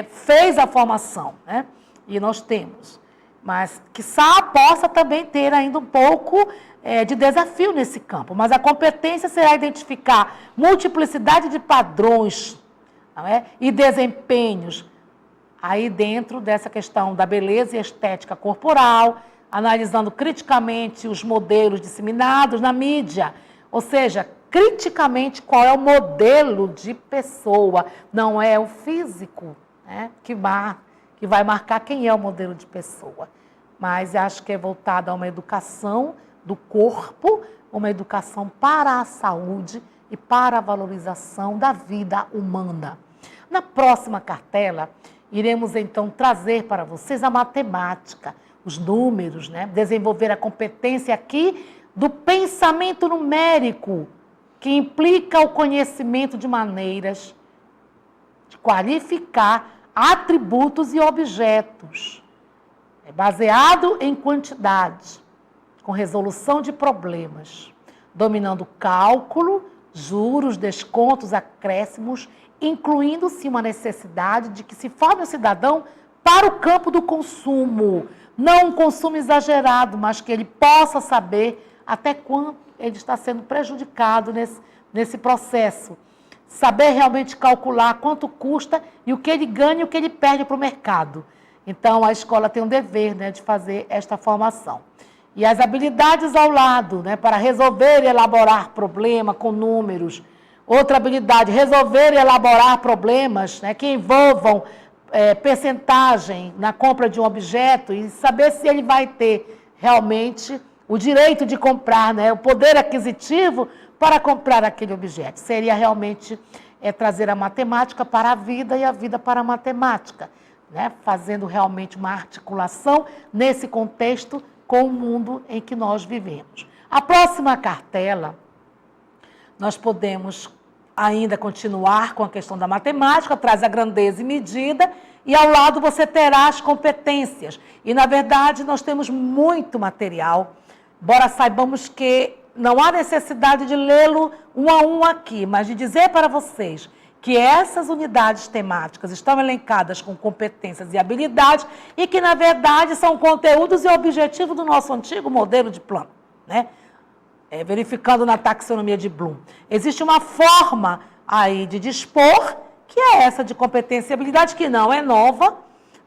fez a formação, né? E nós temos. Mas, quiçá, possa também ter ainda um pouco de desafio nesse campo. Mas a competência será identificar multiplicidade de padrões, não é? E desempenhos aí dentro dessa questão da beleza e estética corporal, analisando criticamente os modelos disseminados na mídia, ou seja, criticamente qual é o modelo de pessoa, não é o físico, né, que vai marcar quem é o modelo de pessoa. Mas acho que é voltada a uma educação do corpo, uma educação para a saúde e para a valorização da vida humana. Na próxima cartela, iremos então trazer para vocês a matemática, os números, né? Desenvolver a competência aqui do pensamento numérico, que implica o conhecimento de maneiras de qualificar atributos e objetos. É baseado em quantidade, com resolução de problemas, dominando cálculo, juros, descontos, acréscimos, incluindo-se uma necessidade de que se forme o cidadão para o campo do consumo. Não um consumo exagerado, mas que ele possa saber até quanto ele está sendo prejudicado nesse processo. Saber realmente calcular quanto custa e o que ele ganha e o que ele perde para o mercado. Então, a escola tem um dever, né, de fazer esta formação. E as habilidades ao lado, né, para resolver e elaborar problema com números. Outra habilidade, resolver e elaborar problemas, né, que envolvam percentagem na compra de um objeto e saber se ele vai ter realmente o direito de comprar, né, o poder aquisitivo para comprar aquele objeto. Seria realmente trazer a matemática para a vida e a vida para a matemática, né, fazendo realmente uma articulação nesse contexto com o mundo em que nós vivemos. A próxima cartela, nós podemos ainda continuar com a questão da matemática, traz a grandeza e medida, e ao lado você terá as competências. E, na verdade, nós temos muito material, embora saibamos que não há necessidade de lê-lo um a um aqui, mas de dizer para vocês que essas unidades temáticas estão elencadas com competências e habilidades e que, na verdade, são conteúdos e objetivos do nosso antigo modelo de plano, né? Verificando na taxonomia de Bloom. Existe uma forma aí de dispor, que é essa de competência e habilidade, que não é nova.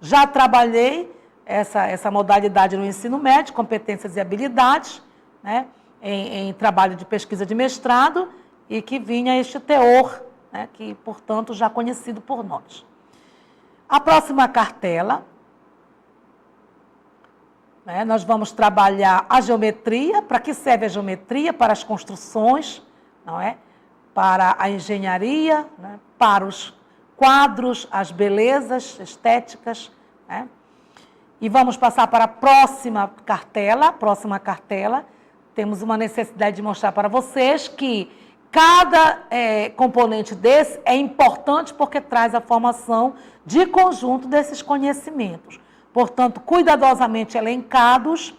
Já trabalhei essa modalidade no ensino médio, competências e habilidades, né, em trabalho de pesquisa de mestrado, e que vinha este teor, né, que, portanto, já conhecido por nós. A próxima cartela, né, nós vamos trabalhar a geometria. Para que serve a geometria? Para as construções, não é? Para a engenharia, né? Para os quadros, as belezas estéticas, né? E vamos passar para a próxima cartela. Próxima cartela, temos uma necessidade de mostrar para vocês que cada componente desse é importante porque traz a formação de conjunto desses conhecimentos. Portanto, cuidadosamente elencados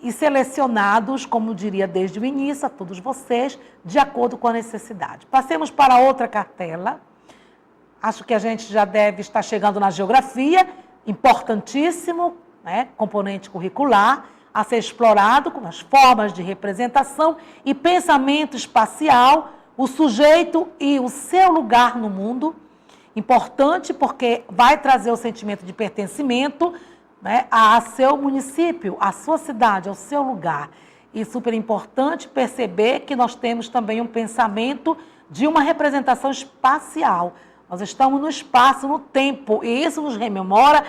e selecionados, como diria desde o início, a todos vocês, de acordo com a necessidade. Passemos para outra cartela. Acho que a gente já deve estar chegando na geografia, importantíssimo, né, componente curricular, a ser explorado com as formas de representação e pensamento espacial, o sujeito e o seu lugar no mundo. Importante porque vai trazer o sentimento de pertencimento, né, a seu município, à sua cidade, ao seu lugar. E super importante perceber que nós temos também um pensamento de uma representação espacial. Nós estamos no espaço, no tempo, e isso nos rememora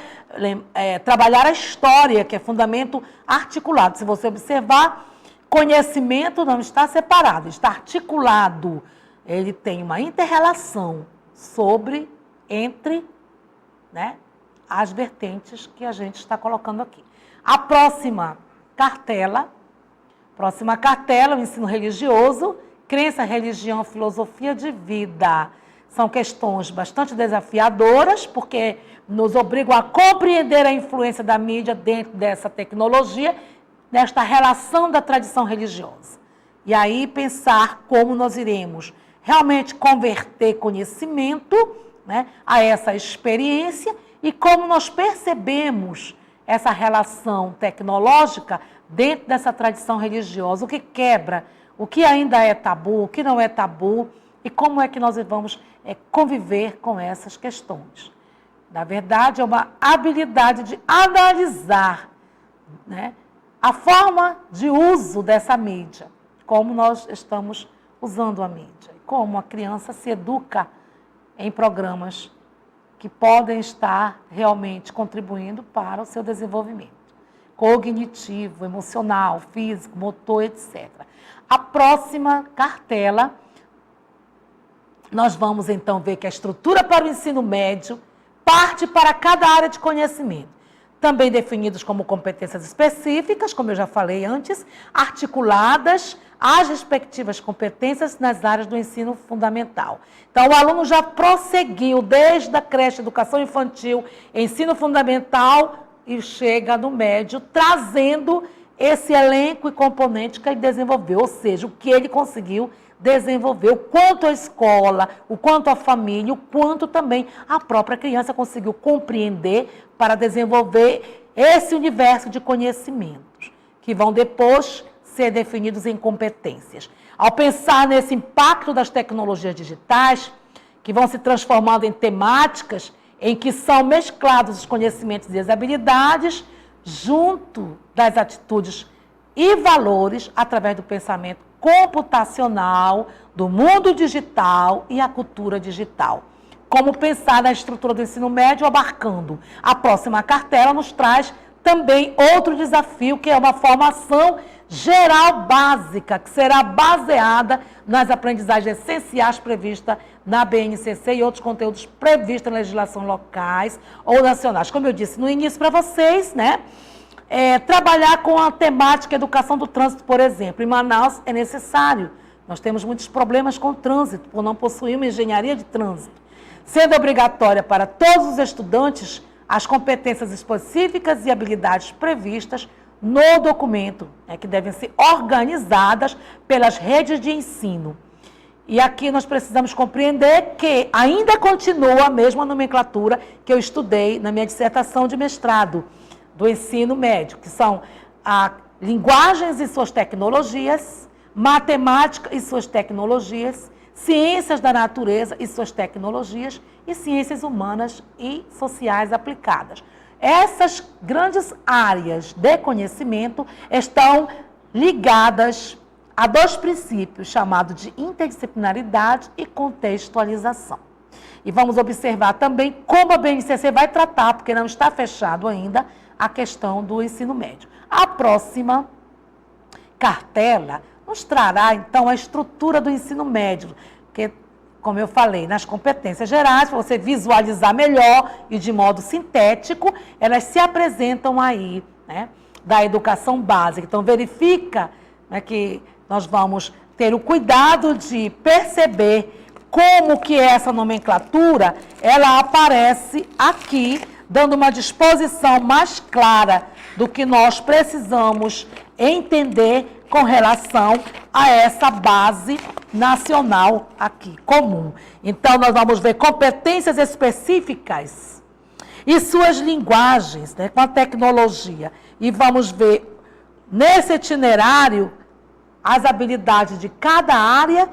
trabalhar a história, que é fundamento articulado. Se você observar, conhecimento não está separado, está articulado. Ele tem uma inter-relação entre, né, as vertentes que a gente está colocando aqui. A próxima cartela, o ensino religioso, crença, religião, filosofia de vida. São questões bastante desafiadoras, porque nos obrigam a compreender a influência da mídia dentro dessa tecnologia, nesta relação da tradição religiosa. E aí pensar como nós iremos realmente converter conhecimento, né, a essa experiência e como nós percebemos essa relação tecnológica dentro dessa tradição religiosa, o que quebra, o que ainda é tabu, o que não é tabu e como é que nós vamos conviver com essas questões. Na verdade, é uma habilidade de analisar, né, a forma de uso dessa mídia, como nós estamos usando a mídia, como a criança se educa em programas que podem estar realmente contribuindo para o seu desenvolvimento cognitivo, emocional, físico, motor, etc. A próxima cartela, nós vamos então ver que a estrutura para o ensino médio parte para cada área de conhecimento, também definidos como competências específicas, como eu já falei antes, articuladas às respectivas competências nas áreas do ensino fundamental. Então, o aluno já prosseguiu desde a creche, educação infantil, ensino fundamental e chega no médio, trazendo esse elenco e componente que ele desenvolveu, ou seja, o que ele conseguiu desenvolver, o quanto a escola, o quanto a família, o quanto também a própria criança conseguiu compreender para desenvolver esse universo de conhecimentos, que vão depois ser definidos em competências. Ao pensar nesse impacto das tecnologias digitais, que vão se transformando em temáticas em que são mesclados os conhecimentos e as habilidades, junto das atitudes e valores, através do pensamento computacional, do mundo digital e a cultura digital. Como pensar na estrutura do ensino médio abarcando. A próxima cartela nos traz também outro desafio, que é uma formação geral básica, que será baseada nas aprendizagens essenciais previstas na BNCC e outros conteúdos previstos na legislação locais ou nacionais. Como eu disse no início para vocês, né? Trabalhar com a temática educação do trânsito, por exemplo. Em Manaus é necessário. Nós temos muitos problemas com o trânsito, por não possuir uma engenharia de trânsito. Sendo obrigatória para todos os estudantes as competências específicas e habilidades previstas no documento, que devem ser organizadas pelas redes de ensino. E aqui nós precisamos compreender que ainda continua a mesma nomenclatura que eu estudei na minha dissertação de mestrado do ensino médio, que são linguagens e suas tecnologias, matemática e suas tecnologias, ciências da natureza e suas tecnologias e ciências humanas e sociais aplicadas. Essas grandes áreas de conhecimento estão ligadas a dois princípios chamados de interdisciplinaridade e contextualização. E vamos observar também como a BNCC vai tratar, porque não está fechado ainda, a questão do ensino médio. A próxima cartela nos trará, então, a estrutura do ensino médio, que, como eu falei, nas competências gerais, para você visualizar melhor e de modo sintético, elas se apresentam aí, né, da educação básica. Então, verifica, né, que nós vamos ter o cuidado de perceber como que essa nomenclatura, ela aparece aqui, dando uma disposição mais clara do que nós precisamos entender com relação a essa base nacional aqui, comum. Então, nós vamos ver competências específicas e suas linguagens, né, com a tecnologia. E vamos ver, nesse itinerário, as habilidades de cada área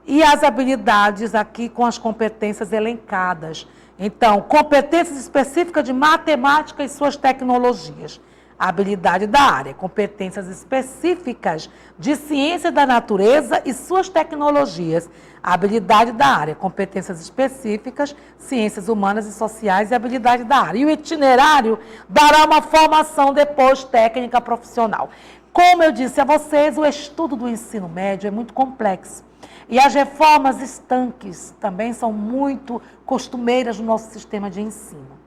e as habilidades aqui com as competências elencadas. Então, competências específicas de matemática e suas tecnologias. A habilidade da área, competências específicas de ciência da natureza e suas tecnologias. A habilidade da área, competências específicas, ciências humanas e sociais e habilidade da área. E o itinerário dará uma formação depois técnica profissional. Como eu disse a vocês, o estudo do ensino médio é muito complexo. E as reformas estanques também são muito costumeiras no nosso sistema de ensino.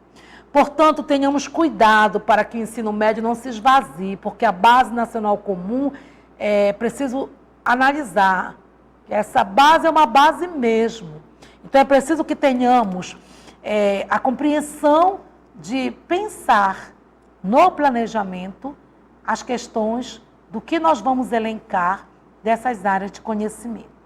Portanto, tenhamos cuidado para que o ensino médio não se esvazie, porque a base nacional comum é preciso analisar. Essa base é uma base mesmo. Então, é preciso que tenhamos a compreensão de pensar no planejamento as questões do que nós vamos elencar dessas áreas de conhecimento.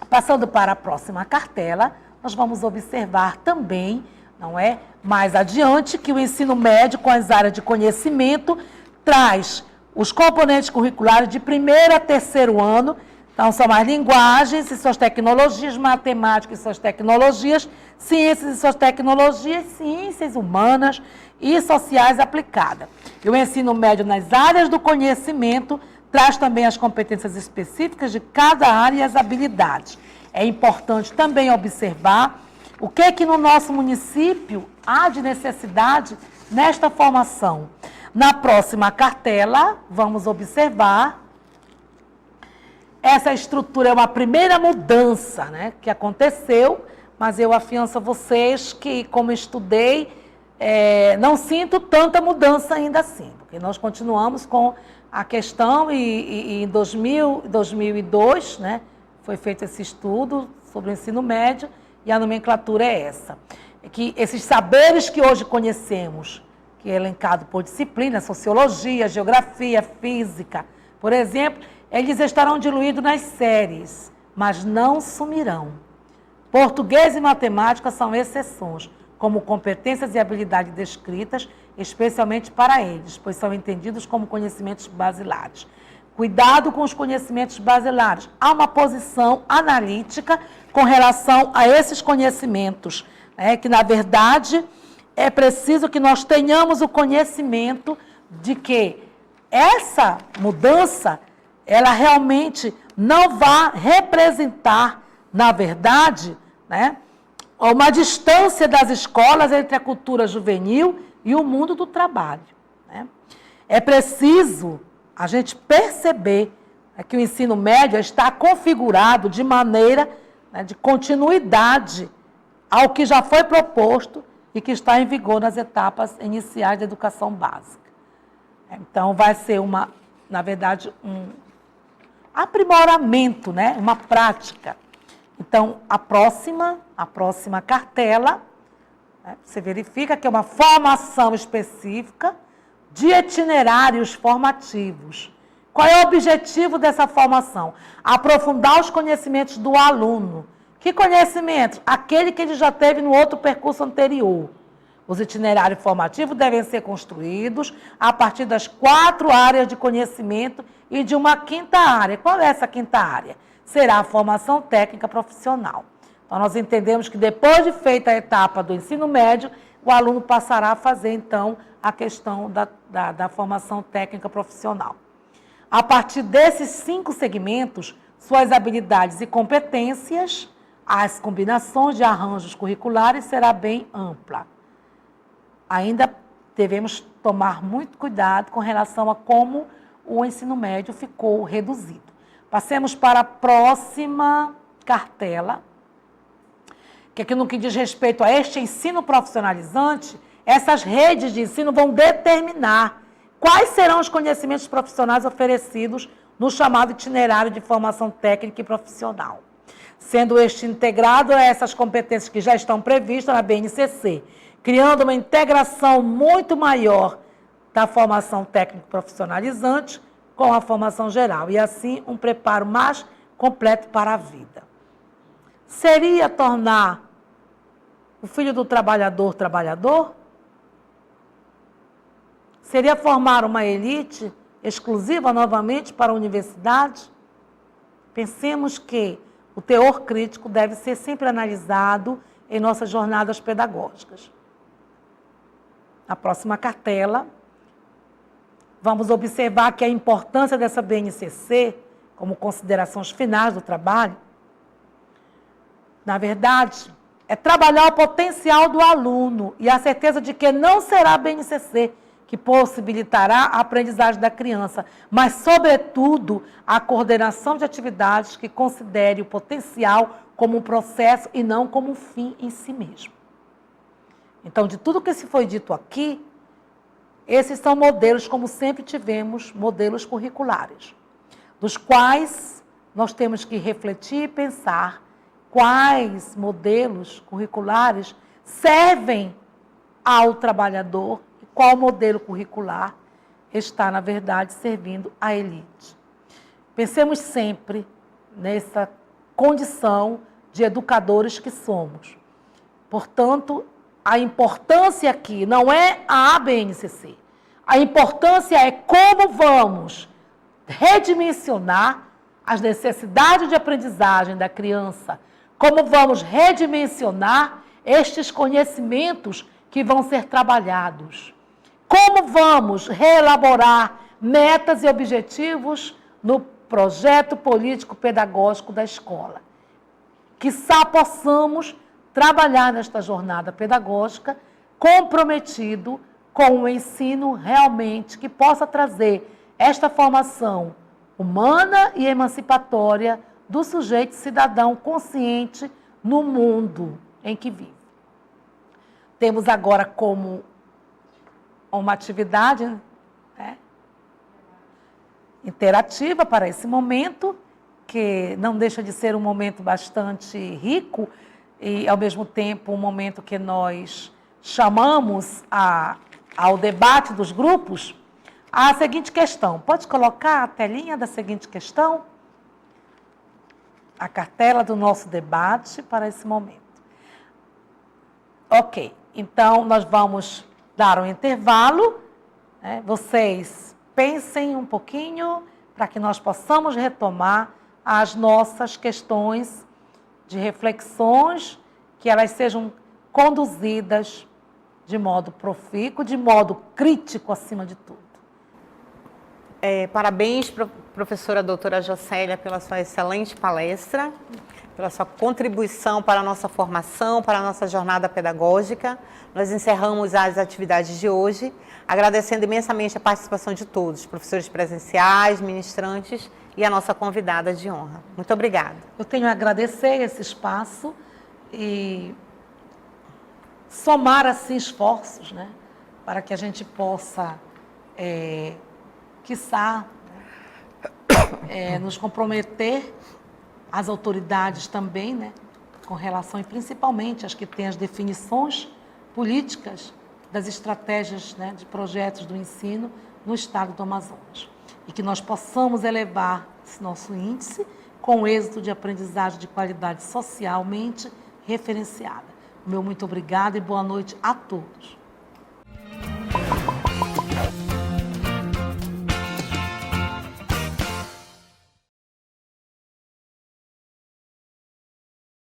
Passando para a próxima cartela, nós vamos observar também, não é, mais adiante, que o ensino médio com as áreas de conhecimento traz os componentes curriculares de primeiro a terceiro ano. Então, são as linguagens e suas tecnologias, matemática e suas tecnologias, ciências e suas tecnologias, ciências humanas e sociais aplicadas. E o ensino médio nas áreas do conhecimento traz também as competências específicas de cada área e as habilidades. É importante também observar O que é que no nosso município há de necessidade nesta formação? Na próxima cartela, vamos observar. Essa estrutura é uma primeira mudança, né, que aconteceu, mas eu afianço a vocês que, como estudei, não sinto tanta mudança ainda assim, porque nós continuamos com a questão e em 2002, né, foi feito esse estudo sobre o ensino médio e a nomenclatura é essa. É que esses saberes que hoje conhecemos, que é elencado por disciplina, sociologia, geografia, física, por exemplo, eles estarão diluídos nas séries, mas não sumirão. Português e matemática são exceções, como competências e habilidades descritas, especialmente para eles, pois são entendidos como conhecimentos basilares. Cuidado com os conhecimentos basilares. Há uma posição analítica com relação a esses conhecimentos, né, que, na verdade, é preciso que nós tenhamos o conhecimento de que essa mudança, ela realmente não vai representar, na verdade, né, uma distância das escolas entre a cultura juvenil e o mundo do trabalho, né? É preciso a gente perceber, né, que o ensino médio está configurado de maneira, né, de continuidade ao que já foi proposto e que está em vigor nas etapas iniciais da educação básica. Então, vai ser na verdade, um aprimoramento, né, uma prática. Então, a próxima cartela, né, você verifica que é uma formação específica de itinerários formativos. Qual é o objetivo dessa formação? Aprofundar os conhecimentos do aluno. Que conhecimentos? Aquele que ele já teve no outro percurso anterior. Os itinerários formativos devem ser construídos a partir das 4 áreas de conhecimento e de uma 5ª área. Qual é essa 5ª área? Será a formação técnica profissional. Então, nós entendemos que depois de feita a etapa do ensino médio, o aluno passará a fazer, então, a questão da formação técnica profissional. A partir desses 5 segmentos, suas habilidades e competências, as combinações de arranjos curriculares será bem ampla. Ainda devemos tomar muito cuidado com relação a como o ensino médio ficou reduzido. Passemos para a próxima cartela, que aqui no que diz respeito a este ensino profissionalizante, essas redes de ensino vão determinar quais serão os conhecimentos profissionais oferecidos no chamado itinerário de formação técnica e profissional, sendo este integrado a essas competências que já estão previstas na BNCC, criando uma integração muito maior da formação técnico profissionalizante com a formação geral, e assim um preparo mais completo para a vida. Seria tornar o filho do trabalhador trabalhador? Seria formar uma elite exclusiva novamente para a universidade? Pensemos que o teor crítico deve ser sempre analisado em nossas jornadas pedagógicas. Na próxima cartela, vamos observar que a importância dessa BNCC, como considerações finais do trabalho, na verdade, é trabalhar o potencial do aluno e a certeza de que não será a BNCC que possibilitará a aprendizagem da criança, mas, sobretudo, a coordenação de atividades que considere o potencial como um processo e não como um fim em si mesmo. Então, de tudo que se foi dito aqui, esses são modelos, como sempre tivemos, modelos curriculares, dos quais nós temos que refletir e pensar quais modelos curriculares servem ao trabalhador e qual modelo curricular está, na verdade, servindo à elite. Pensemos sempre nessa condição de educadores que somos. Portanto, a importância aqui não é a BNCC. A importância é como vamos redimensionar as necessidades de aprendizagem da criança, como vamos redimensionar estes conhecimentos que vão ser trabalhados, como vamos reelaborar metas e objetivos no projeto político-pedagógico da escola. Quiçá possamos trabalhar nesta jornada pedagógica comprometido com o ensino realmente que possa trazer esta formação humana e emancipatória do sujeito cidadão consciente no mundo em que vive. Temos agora como uma atividade, né, interativa para esse momento, que não deixa de ser um momento bastante rico e, ao mesmo tempo, um momento que nós chamamos ao debate dos grupos, a seguinte questão. Pode colocar a telinha da seguinte questão? A cartela do nosso debate para esse momento. Ok, então nós vamos dar um intervalo, né? Vocês pensem um pouquinho para que nós possamos retomar as nossas questões de reflexões, que elas sejam conduzidas de modo profícuo, de modo crítico acima de tudo. Parabéns, professora doutora Jocélia, pela sua excelente palestra, pela sua contribuição para a nossa formação, para a nossa jornada pedagógica. Nós encerramos as atividades de hoje, agradecendo imensamente a participação de todos, professores presenciais, ministrantes e a nossa convidada de honra. Muito obrigada. Eu tenho a agradecer esse espaço e somar assim esforços, né, para que a gente possa, quiçá, nos comprometer, as autoridades também, né, com relação, e principalmente as que têm as definições políticas das estratégias, né, de projetos do ensino no estado do Amazonas. E que nós possamos elevar esse nosso índice com êxito de aprendizagem de qualidade socialmente referenciada. Meu muito obrigado e boa noite a todos.